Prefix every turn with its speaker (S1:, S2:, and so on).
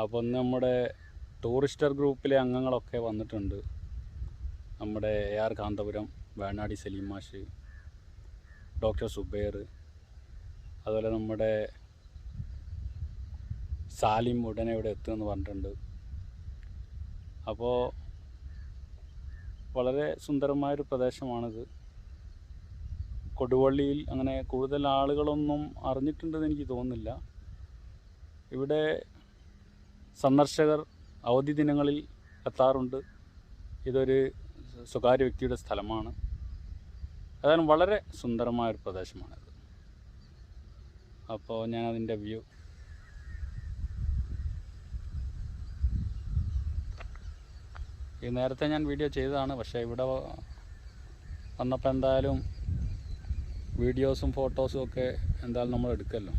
S1: അപ്പോൾ ഇന്ന് നമ്മുടെ ടൂറിസ്റ്റർ ഗ്രൂപ്പിലെ അംഗങ്ങളൊക്കെ വന്നിട്ടുണ്ട്. നമ്മുടെ AR കാന്തപുരം, വേണാടി സലീം മാഷ്, ഡോക്ടർ സുബൈർ, അതുപോലെ നമ്മുടെ സാലിം ഉടനെ ഇവിടെ എത്തുമെന്ന് പറഞ്ഞിട്ടുണ്ട്. അപ്പോൾ വളരെ സുന്ദരമായൊരു പ്രദേശമാണിത്. കൊടുവള്ളിയിൽ അങ്ങനെ കൂടുതൽ ആളുകളൊന്നും അറിഞ്ഞിട്ടുണ്ടെന്ന് എനിക്ക് തോന്നുന്നില്ല. ഇവിടെ സന്ദർശകർ അവധി ദിനങ്ങളിൽ എത്താറുണ്ട്. ഇതൊരു സ്വകാര്യ വ്യക്തിയുടെ സ്ഥലമാണ്. അതാണ് വളരെ സുന്ദരമായൊരു പ്രദേശമാണിത്. അപ്പോൾ ഞാനതിൻ്റെ വ്യൂ ഈ നേരത്തെ ഞാൻ വീഡിയോ ചെയ്തതാണ്. പക്ഷേ ഇവിടെ വന്നപ്പോൾ എന്തായാലും വീഡിയോസും ഫോട്ടോസും ഒക്കെ എന്തായാലും നമ്മൾ എടുക്കുമല്ലോ.